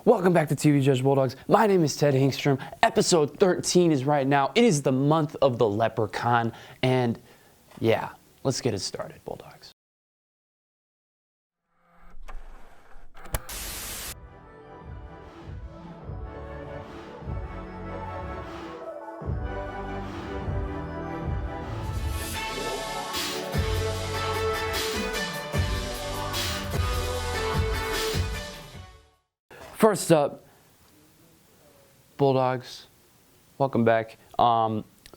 Welcome back to TV Judge Bulldogs. My name is Ted Hinkstrom. Episode 13 is right now. It is the month of the leprechaun. And yeah, let's get it started, Bulldogs. First up, Bulldogs, welcome back.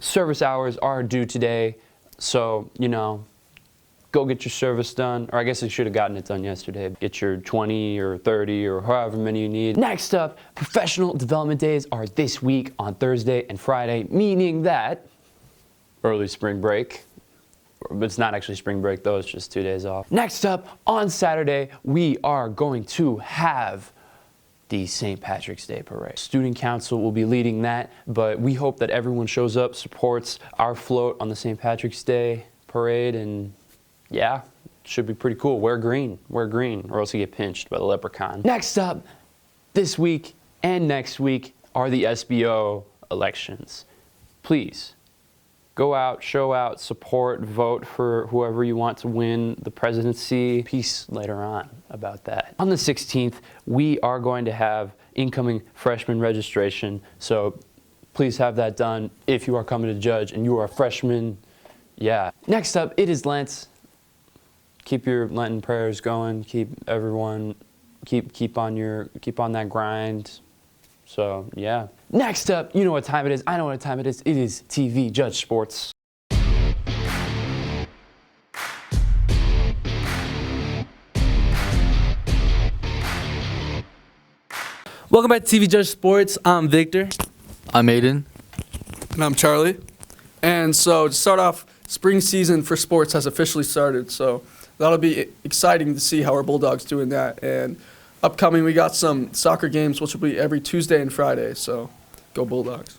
Service hours are due today, so, go get your service done. Or I guess you should have gotten it done yesterday. Get your 20 or 30 or however many you need. Next up, professional development days are this week on Thursday and Friday, meaning that early spring break. But it's not actually spring break though, it's just 2 days off. Next up, on Saturday, we are going to have the St. Patrick's Day Parade. Student Council will be leading that, but we hope that everyone shows up, supports our float on the St. Patrick's Day Parade, and yeah, it should be pretty cool. Wear green, or else you get pinched by the leprechaun. Next up, this week and next week are the SBO elections. Please, go out, show out, support, vote for whoever you want to win the presidency. Peace later on about that. On the 16th, we are going to have incoming freshman registration, so please have that done if you are coming to judge and you are a freshman. Yeah. Next up, it is Lent. Keep your Lenten prayers going. Keep everyone, keep on that grind. So, yeah. Next up, you know what time it is. I know what time it is. It is TV Judge Sports. Welcome back to TV Judge Sports. I'm Victor. I'm Aiden. And I'm Charlie. And so to start off, spring season for sports has officially started. So that'll be exciting to see how our Bulldogs do in that. And upcoming, we got some soccer games, which will be every Tuesday and Friday. So go Bulldogs.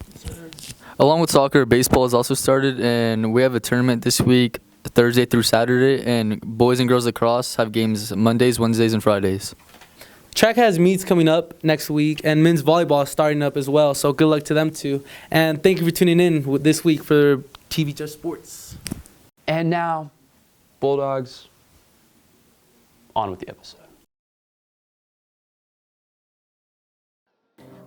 Along with soccer, baseball has also started, and we have a tournament this week, Thursday through Saturday, and boys and girls lacrosse have games Mondays, Wednesdays, and Fridays. Track has meets coming up next week, and men's volleyball is starting up as well, so good luck to them too. And thank you for tuning in this week for TV Judge Sports. And now, Bulldogs, on with the episode.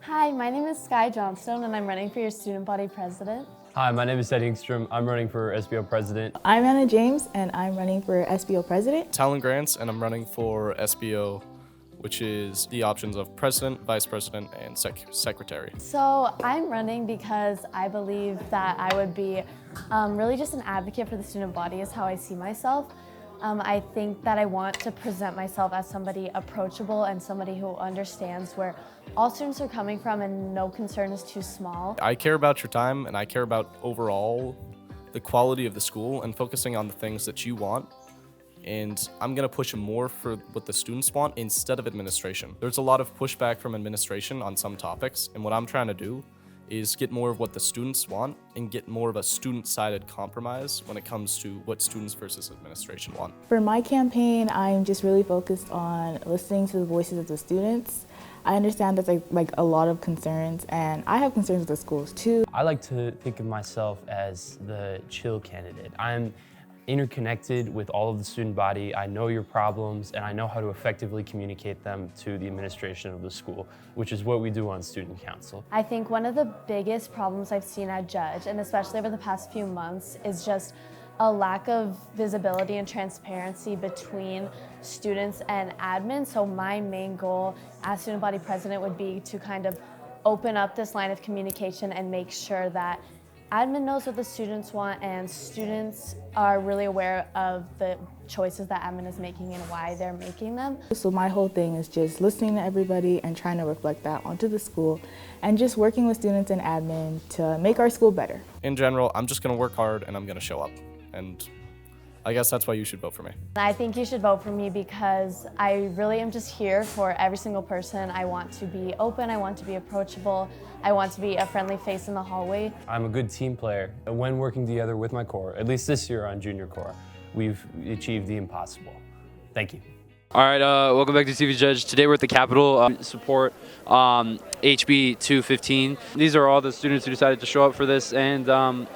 Hi, my name is Sky Johnstone, and I'm running for your student body president. Hi, my name is Ted Hinkstrom. I'm running for SBO president. I'm Anna James, and I'm running for SBO president. Talon Grants, and I'm running for SBO, which is the options of president, vice president, and secretary. So I'm running because I believe that I would be really just an advocate for the student body is how I see myself. I think that I want to present myself as somebody approachable and somebody who understands where all students are coming from and no concern is too small. I care about your time, and I care about overall the quality of the school and focusing on the things that you want. And I'm gonna push more for what the students want instead of administration. There's a lot of pushback from administration on some topics, and what I'm trying to do is get more of what the students want and get more of a student-sided compromise when it comes to what students versus administration want. For my campaign, I'm just really focused on listening to the voices of the students. I understand there's like a lot of concerns, and I have concerns with the schools too. I like to think of myself as the chill candidate. I'm interconnected with all of the student body. I know your problems, and I know how to effectively communicate them to the administration of the school, which is what we do on student council. I think one of the biggest problems I've seen at Judge, and especially over the past few months, is just a lack of visibility and transparency between students and admin. So my main goal as student body president would be to kind of open up this line of communication and make sure that admin knows what the students want and students are really aware of the choices that admin is making and why they're making them. So my whole thing is just listening to everybody and trying to reflect that onto the school and just working with students and admin to make our school better. In general, I'm just gonna work hard and I'm gonna show up. And I guess that's why you should vote for me. I think you should vote for me because I really am just here for every single person. I want to be open, I want to be approachable, I want to be a friendly face in the hallway. I'm a good team player. When working together with my corps, at least this year on junior corps, we've achieved the impossible. Thank you. All right, welcome back to TV Judge. Today we're at the Capitol support HB 215. These are all the students who decided to show up for this, and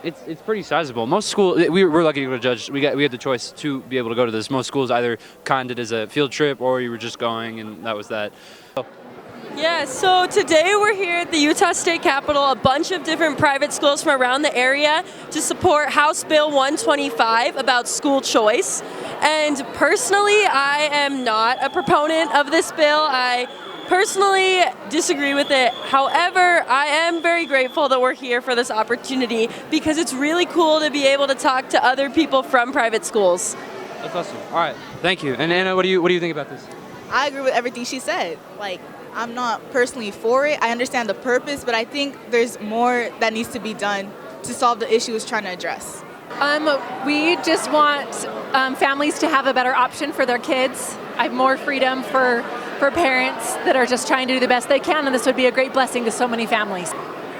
it's pretty sizable. Most schools, we're lucky to go to Judge. We had the choice to be able to go to this. Most schools either conned it as a field trip or you were just going, and that was that. Yeah, so today we're here at the Utah State Capitol, a bunch of different private schools from around the area to support House Bill 125 about school choice. And personally, I am not a proponent of this bill. I personally disagree with it. However, I am very grateful that we're here for this opportunity because it's really cool to be able to talk to other people from private schools. That's awesome. All right, thank you. And Anna, what do you think about this? I agree with everything she said. Like, I'm not personally for it. I understand the purpose, but I think there's more that needs to be done to solve the issue it's trying to address. We just want families to have a better option for their kids. I have more freedom for parents that are just trying to do the best they can, and this would be a great blessing to so many families.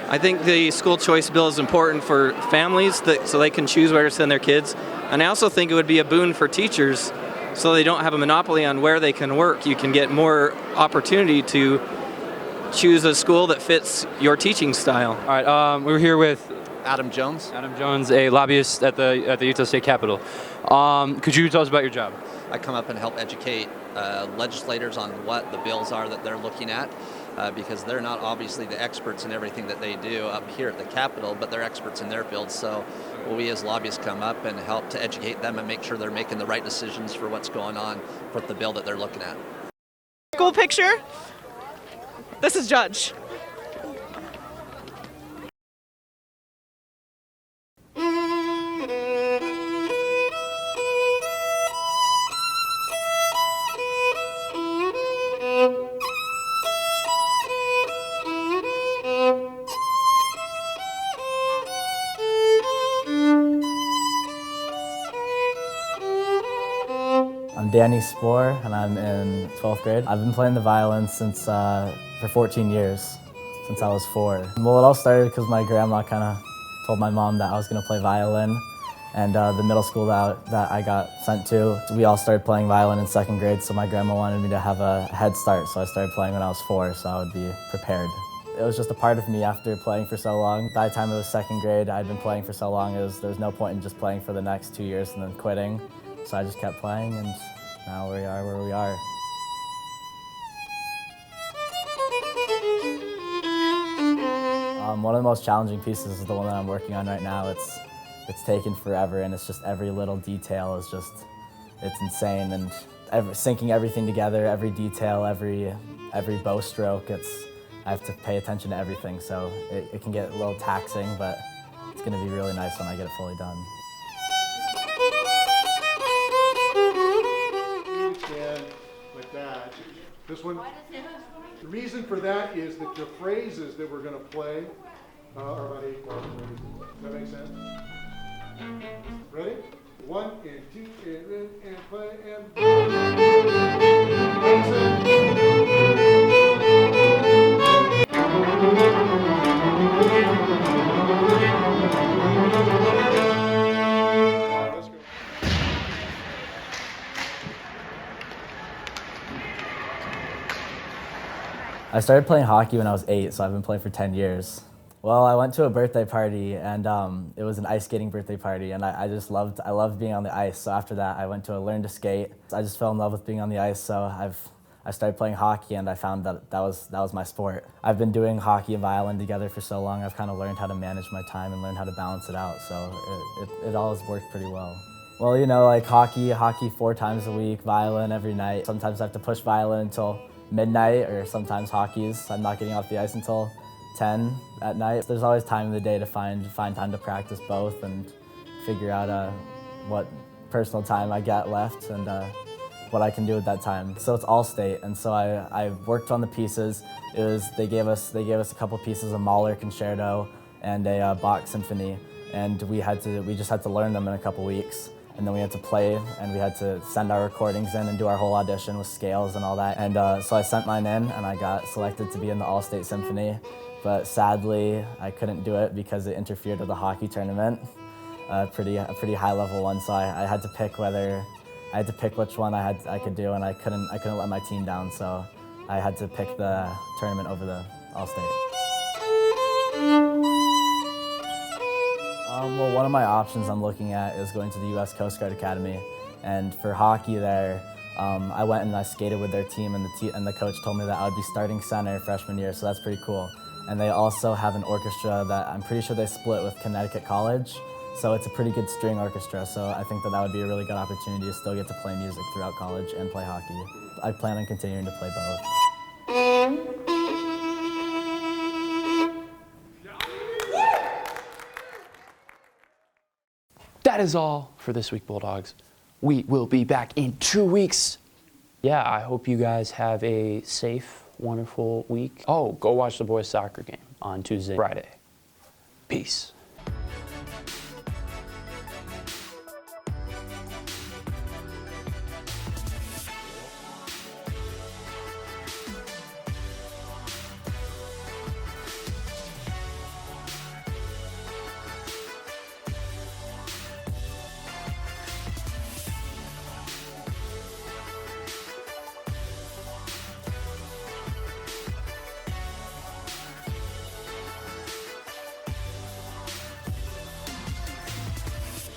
I think the school choice bill is important for families so they can choose where to send their kids. And I also think it would be a boon for teachers so they don't have a monopoly on where they can work. You can get more opportunity to choose a school that fits your teaching style. All right, we're here with Adam Jones. Adam Jones, a lobbyist at the Utah State Capitol. Could you tell us about your job? I come up and help educate legislators on what the bills are that they're looking at, because they're not obviously the experts in everything that they do up here at the Capitol, but they're experts in their fields. So we as lobbyists come up and help to educate them and make sure they're making the right decisions for what's going on with the bill that they're looking at. School picture. This is Judge. I'm Danny Spohr, and I'm in 12th grade. I've been playing the violin since for 14 years, since I was 4. Well, it all started because my grandma kind of told my mom that I was going to play violin, and the middle school that I got sent to, we all started playing violin in 2nd grade, so my grandma wanted me to have a head start, so I started playing when I was 4, so I would be prepared. It was just a part of me after playing for so long. By the time it was 2nd grade, I'd been playing for so long, there was no point in just playing for the next 2 years and then quitting. So I just kept playing, and now we are where we are. One of the most challenging pieces is the one that I'm working on right now. It's taken forever, and it's just every little detail is it's insane, and syncing everything together, every detail, every bow stroke, I have to pay attention to everything, so it can get a little taxing, but it's going to be really nice when I get it fully done. Like that. This one, the reason for that is that the phrases that we're going to play are about 8 bars. Does that make sense? Ready? 1 and 2 and play I started playing hockey when I was 8, so I've been playing for 10 years. Well, I went to a birthday party, and it was an ice skating birthday party, and I loved being on the ice. So after that, I went to a learn to skate. I just fell in love with being on the ice, so I started playing hockey, and I found that was my sport. I've been doing hockey and violin together for so long, I've kind of learned how to manage my time and learn how to balance it out, so it all has worked pretty well. Well, you know, like hockey 4 times a week, violin every night. Sometimes I have to push violin until midnight, or sometimes I'm not getting off the ice until 10 at night. There's always time in the day to find time to practice both and figure out what personal time I got left and what I can do at that time. So it's all state, and so I worked on the pieces. They gave us a couple pieces, a Mahler concerto and a Bach symphony, and we just had to learn them in a couple weeks. And then we had to play, and we had to send our recordings in and do our whole audition with scales and all that. And so I sent mine in, and I got selected to be in the All-State Symphony. But sadly, I couldn't do it because it interfered with the hockey tournament, a pretty high-level one. So I had to pick whether I had to pick which one I could do, and I couldn't let my team down, so I had to pick the tournament over the All-State. Well, one of my options I'm looking at is going to the U.S. Coast Guard Academy, and for hockey there, I went and I skated with their team, and the coach told me that I would be starting center freshman year, so that's pretty cool. And they also have an orchestra that I'm pretty sure they split with Connecticut College, so it's a pretty good string orchestra, so I think that would be a really good opportunity to still get to play music throughout college and play hockey. I plan on continuing to play both. That is all for this week, Bulldogs. We will be back in 2 weeks. Yeah, I hope you guys have a safe, wonderful week. Oh, go watch the boys' soccer game on Tuesday, Friday. Peace.